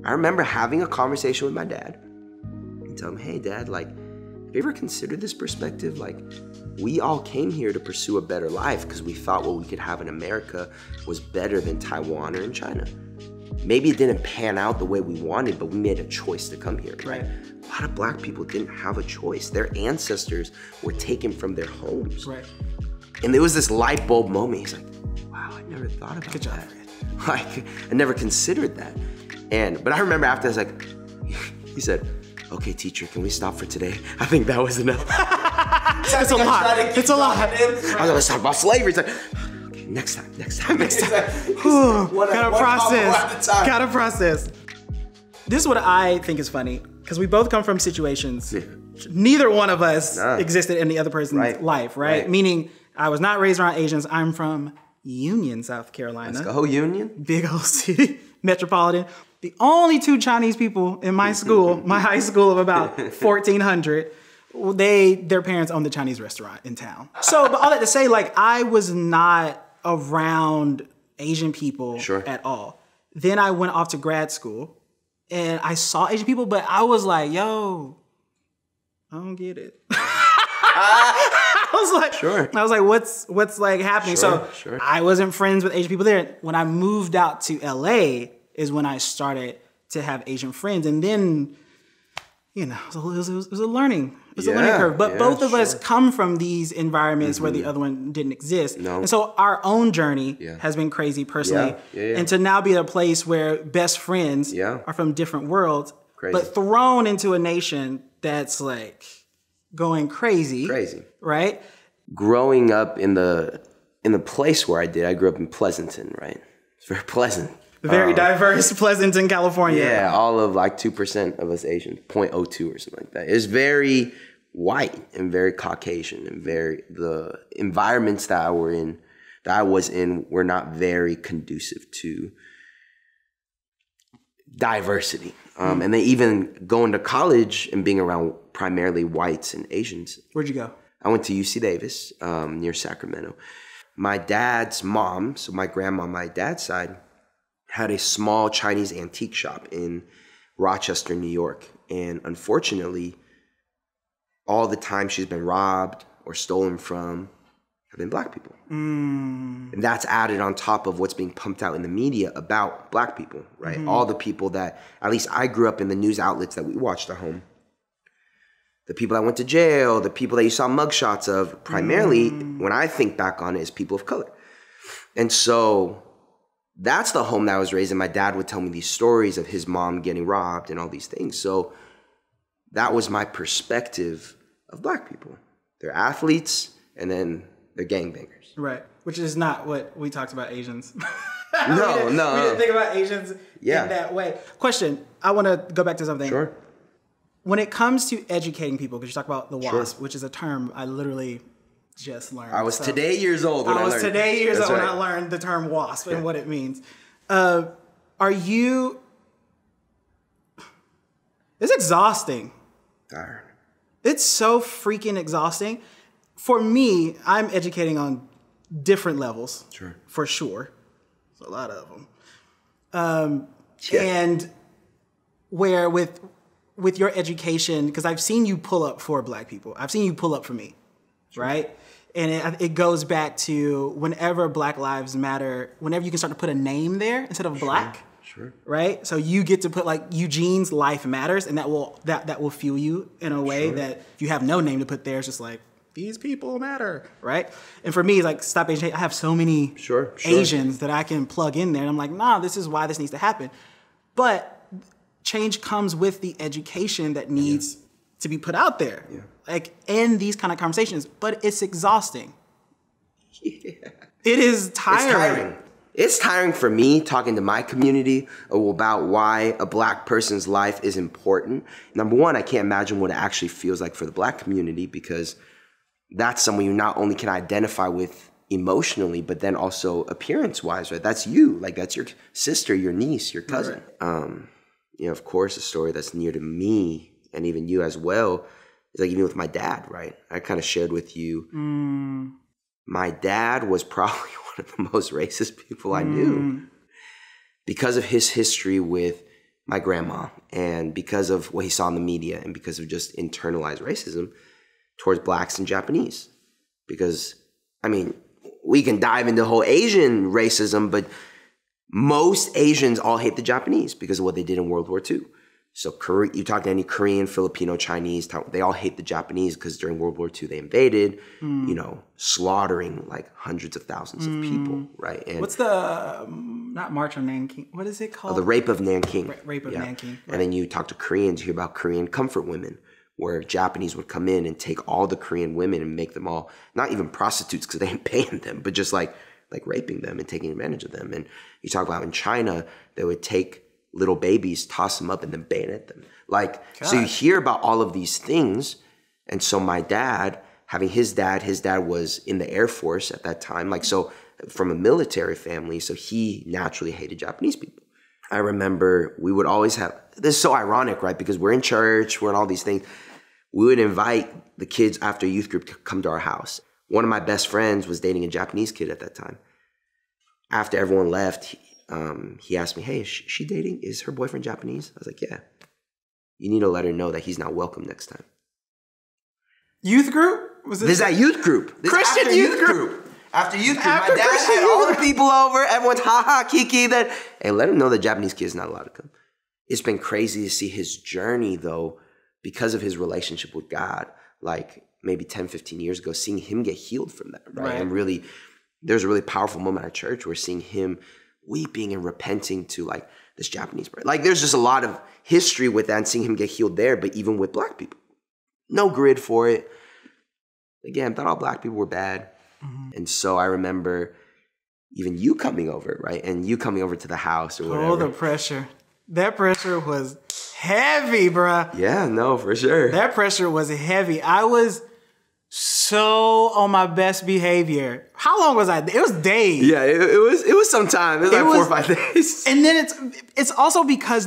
I remember having a conversation with my dad and telling him, hey, Dad, like, have you ever considered this perspective? Like, we all came here to pursue a better life because we thought what we could have in America was better than Taiwan or in China. Maybe it didn't pan out the way we wanted, but we made a choice to come here, right? A lot of Black people didn't have a choice. Their ancestors were taken from their homes. Right. And there was this light bulb moment. He's like, wow, I never thought about Good job, that. Fred. Like, I never considered that. But I remember after, I was like, he said, okay, teacher, can we stop for today? I think that was enough. It's a lot. It's a lot. I was like, let's talk about slavery. It's like, okay, next time. Gotta process. Gotta process. This is what I think is funny, because we both come from situations. Yeah. Neither one of us existed in the other person's life, right? Meaning, I was not raised around Asians. I'm from Union, South Carolina. Let's go, Union. Big old city, metropolitan. The only 2 Chinese people in my school, my high school of about 1,400, their parents owned the Chinese restaurant in town. So, but all that to say, like, I was not around Asian people at all. Then I went off to grad school and I saw Asian people, but I was like, yo, I don't get it. I was like, what's like happening? I wasn't friends with Asian people there. When I moved out to LA is when I started to have Asian friends. And then, you know, it was a learning curve. But both of us come from these environments where the other one didn't exist. And so our own journey has been crazy personally. And to now be at a place where best friends are from different worlds, but thrown into a nation that's like going crazy. Right? Growing up in the place where I grew up in Pleasanton, right? It's very pleasant. Very diverse Pleasanton, California. Yeah, all of like 2% of us Asians, 0.02 or something like that. It's very white and very Caucasian, and the environments that I was in were not very conducive to diversity. And then even going to college and being around primarily whites and Asians. Where'd you go? I went to UC Davis near Sacramento. My dad's mom, so my grandma on my dad's side, had a small Chinese antique shop in Rochester, New York. And unfortunately, all the time she's been robbed or stolen from have been Black people. And that's added on top of what's being pumped out in the media about Black people, right? All the people that, at least I grew up in the news outlets that we watched at home. The people that went to jail, the people that you saw mugshots of, primarily, when I think back on it, is people of color. And so that's the home that I was raised in. My dad would tell me these stories of his mom getting robbed and all these things. So that was my perspective of Black people. They're athletes, and then they're gangbangers. Right, which is not what we talked about Asians. No. We didn't think about Asians in that way. Question, I want to go back to something. Sure. When it comes to educating people, because you talk about the WASP, which is a term I literally just learned. I was today years old when I learned. When I learned the term WASP and what it means. Are you... It's exhausting. Darn. It's so freaking exhausting. For me, I'm educating on different levels. Sure. For sure. There's a lot of them. And where with your education, because I've seen you pull up for Black people. I've seen you pull up for me, right? And it goes back to whenever Black Lives Matter, whenever you can start to put a name there instead of Black, right? So you get to put like Eugene's life matters, and that will fuel you in a way that if you have no name to put there, it's just like, these people matter, right? And for me, it's like, stop Asian hate. I have so many Asians that I can plug in there, and I'm like, nah, this is why this needs to happen. But change comes with the education that needs to be put out there, like in these kind of conversations. But it's exhausting. It is tiring. It's tiring for me talking to my community about why a Black person's life is important. Number one, I can't imagine what it actually feels like for the Black community, because that's someone you not only can identify with emotionally, but then also appearance-wise, right? That's you. Like, that's your sister, your niece, your cousin. You know, of course, a story that's near to me, and even you as well, is like even with my dad, right? I kind of shared with you, my dad was probably one of the most racist people I knew, because of his history with my grandma. And because of what he saw in the media and because of just internalized racism towards blacks and Japanese. Because, I mean, we can dive into the whole Asian racism, but most Asians all hate the Japanese because of what they did in World War II. So you talk to any Korean, Filipino, Chinese, they all hate the Japanese because during World War II they invaded, you know, slaughtering like hundreds of thousands of people, right? And what's the, not March on Nanking, what is it called? the Rape of Nanking. Rape of Nanking. Right. And then you talk to Koreans, you hear about Korean comfort women, where Japanese would come in and take all the Korean women and make them all, not even prostitutes because they ain't paying them, but just like raping them and taking advantage of them. And you talk about in China, they would take little babies, toss them up, and then bayonet them. Like, so you hear about all of these things. And so my dad, having his dad was in the Air Force at that time. Like, so from a military family, so he naturally hated Japanese people. I remember we would always have, this is so ironic, right? Because we're in church, we're in all these things. We would invite the kids after youth group to come to our house. One of my best friends was dating a Japanese kid at that time. After everyone left, he asked me, hey, is she dating? Is her boyfriend Japanese? I was like, yeah. You need to let her know that he's not welcome next time. Youth group? This is at youth group. This Christian youth group. After youth group. My dad had all the people over. Everyone's ha-ha, kiki. And let him know the Japanese kid is not allowed to come. It's been crazy to see his journey, though, because of his relationship with God. Like maybe 10, 15 years ago, seeing him get healed from that, right? And really, there's a really powerful moment at church where seeing him weeping and repenting to like this Japanese person. Like there's just a lot of history with that and seeing him get healed there, but even with black people. No grid for it. Again, thought all black people were bad. Mm-hmm. And so I remember even you coming over, right? And you coming over to the house or whatever. Oh, the pressure. That pressure was heavy, bruh. Yeah, no, for sure. That pressure was heavy. I was so on my best behavior. How long was I? It was days. Yeah, it was some time. It was like 4 or 5 days. And then it's also because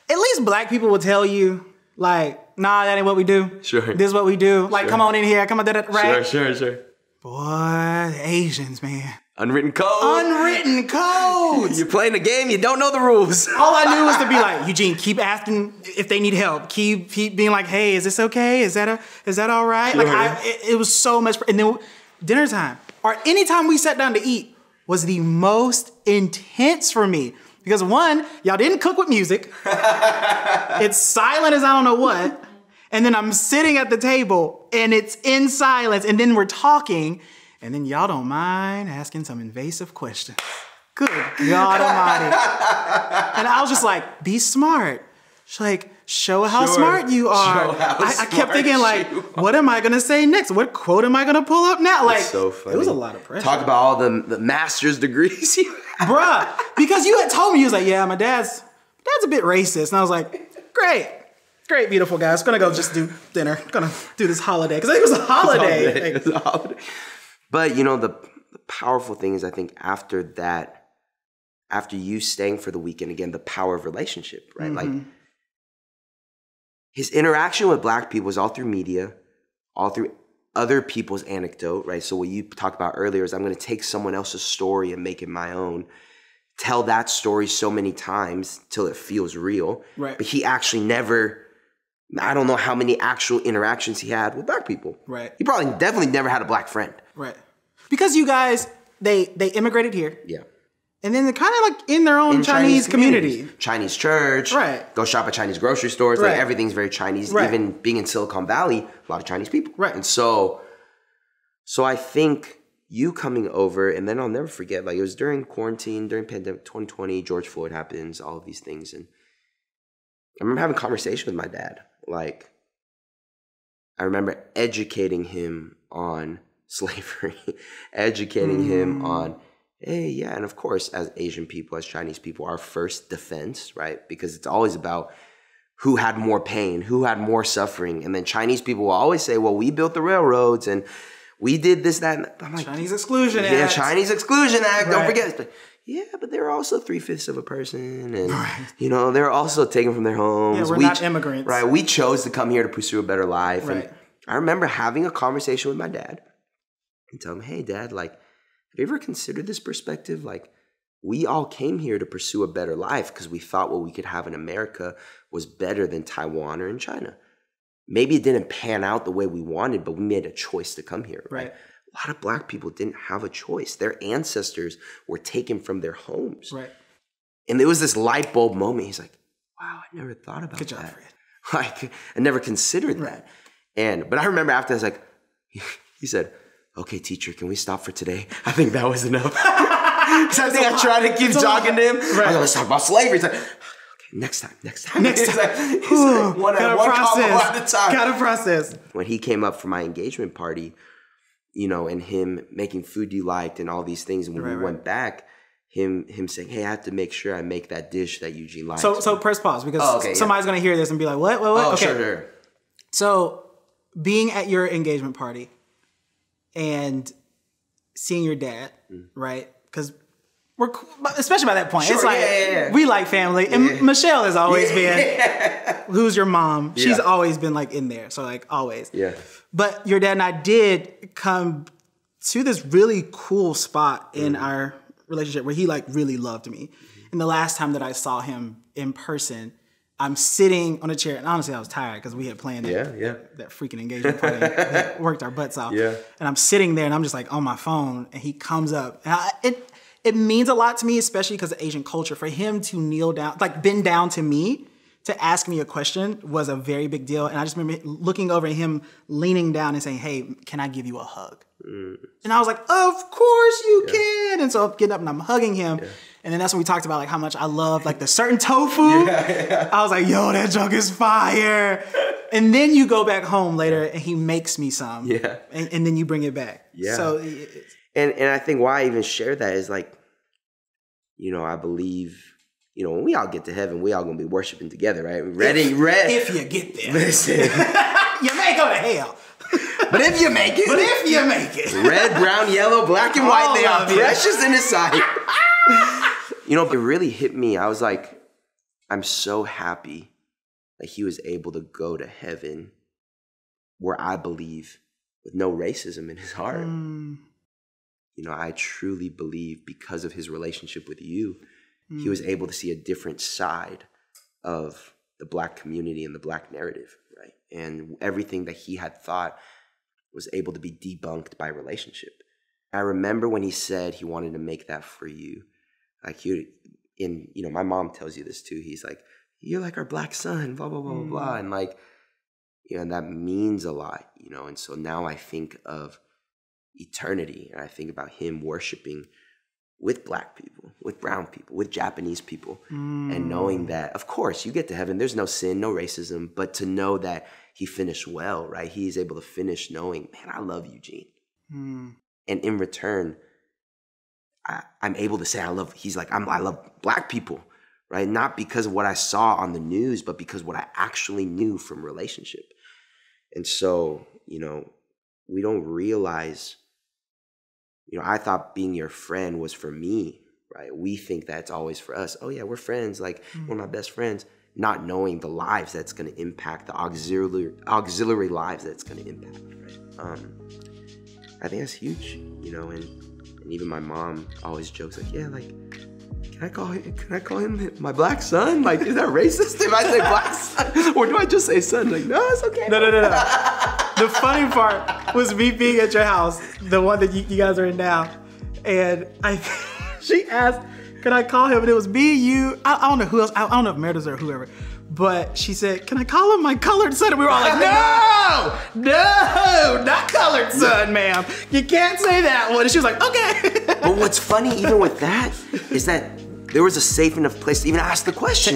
at least black people will tell you, like, nah, that ain't what we do. Sure. This is what we do. Like, come on in here. Come on, right? Sure. Boy, Asians, man. Unwritten code. Unwritten codes. You're playing a game, you don't know the rules. All I knew was to be like, Eugene, keep asking if they need help. Keep being like, hey, is this okay? Is that all right? Sure. Like it was so much. And then dinner time or anytime we sat down to eat was the most intense for me. Because one, y'all didn't cook with music. It's silent as I don't know what. And then I'm sitting at the table and it's in silence. And then we're talking. And then y'all don't mind asking some invasive questions. Good God Almighty. And I was just like, be smart. She's like, show how smart you are. I kept thinking like, what am I going to say next? What quote am I going to pull up now? Like, so funny. It was a lot of pressure. Talk about all the master's degrees you have. Bruh, because you had told me, you was like, yeah, my dad's a bit racist. And I was like, great, beautiful guys. Gonna go just do dinner. Gonna do this holiday. Because I think it was a holiday. It was a holiday. But, you know, the powerful thing is I think after that, after you staying for the weekend, again, the power of relationship, right? Mm-hmm. Like, his interaction with black people was all through media, all through other people's anecdote, right? So what you talked about earlier is I'm going to take someone else's story and make it my own, tell that story so many times till it feels real. Right. But he actually never, I don't know how many actual interactions he had with black people. Right. He definitely never had a black friend. Right. Because you guys, they immigrated here. Yeah. And then they're kind of like in their own Chinese community. Chinese church. Right. Go shop at Chinese grocery stores. Right. Like everything's very Chinese. Right. Even being in Silicon Valley, a lot of Chinese people. Right. And so I think you coming over, and then I'll never forget, like it was during quarantine, during pandemic, 2020, George Floyd happens, all of these things. And I remember having a conversation with my dad. Like, I remember educating him on slavery, educating him on, hey, yeah, and of course, as Asian people, as Chinese people, our first defense, right? Because it's always about who had more pain, who had more suffering. And then Chinese people will always say, well, we built the railroads and we did this, that, and I'm like, Chinese Exclusion Act. Yeah, Chinese Exclusion Act, Right. don't forget. But, yeah, but they're also 3/5 of a person. And, you know, they're also taken from their homes. Yeah, we're not immigrants. Right, we chose to come here to pursue a better life. Right. And I remember having a conversation with my dad and telling him, hey, Dad, like, have you ever considered this perspective? Like, we all came here to pursue a better life because we thought what we could have in America was better than Taiwan or in China. Maybe it didn't pan out the way we wanted, but we made a choice to come here, right? A lot of Black people didn't have a choice. Their ancestors were taken from their homes. Right. And there was this light bulb moment. He's like, wow, I never thought about Good job, that. Fred. Like, I never considered that. But I remember after I was like, he said, okay, teacher, can we stop for today? I think that was enough. So I think I tried to keep talking to him. Right. I go, let's talk about slavery. He's like, okay, next time. He's like, one combo at a time. Gotta process. When he came up for my engagement party, you know, and him making food you liked and all these things, and when we went back, him saying, hey, I have to make sure I make that dish that Eugene likes. So press pause, because somebody's gonna hear this and be like, what? Oh, okay. Sure. So being at your engagement party and seeing your dad, right? Because we're, especially by that point, it's like, we like family. And Michelle has always been, who's your mom? She's always been like in there. So like always. Yeah. But your dad and I did come to this really cool spot in our relationship where he like really loved me. And the last time that I saw him in person, I'm sitting on a chair, and honestly, I was tired because we had planned that freaking engagement party that worked our butts off. Yeah. And I'm sitting there, and I'm just like on my phone, and he comes up, and it means a lot to me, especially because of Asian culture. For him to kneel down, like bend down to me to ask me a question was a very big deal. And I just remember looking over at him, leaning down and saying, "Hey, can I give you a hug?" And I was like, "Of course you can." And so I'm getting up and I'm hugging him. And then that's when we talked about like how much I love like the certain tofu. I was like, yo, that junk is fire. And then you go back home later and he makes me some. Yeah. And then you bring it back. Yeah. So and I think why I even share that is like, you know, I believe, you know, when we all get to heaven, we all gonna be worshiping together, right? If you get there. Listen. You may go to hell. But if you make it. Red, brown, yellow, black, and white, they are precious in His sight. You know, it really hit me. I was like, I'm so happy that he was able to go to heaven where I believe with no racism in his heart. You know, I truly believe because of his relationship with you, he was able to see a different side of the Black community and the Black narrative, right? And everything that he had thought was able to be debunked by relationship. I remember when he said he wanted to make that for you. Like you know, my mom tells you this too. He's like, you're like our Black son, blah, blah, blah, blah, blah. And like, you know, and that means a lot, you know? And so now I think of eternity and I think about him worshiping with Black people, with brown people, with Japanese people, and knowing that, of course, you get to heaven, there's no sin, no racism, but to know that he finished well, right? He's able to finish knowing, man, I love Eugene. And in return, I'm able to say I love Black people, right? Not because of what I saw on the news, but because what I actually knew from relationship. And so, you know, we don't realize, you know, I thought being your friend was for me, right? We think that's always for us. Oh yeah, we're friends, like one of my best friends, not knowing the lives that's gonna impact, the auxiliary lives that's gonna impact, right? I think that's huge, you know, and even my mom always jokes like, yeah, like, can I call him my Black son? Like, is that racist if I say Black son? Or do I just say son? Like, no, it's okay. No. The funny part was me being at your house, the one that you guys are in now, and she asked, can I call him? And it was me, you, I don't know who else, I don't know if Meredith or whoever, but she said, can I call him my colored son? And we were all like, no, not colored son, ma'am. You can't say that one. And she was like, okay. But what's funny even with that is that there was a safe enough place to even ask the question.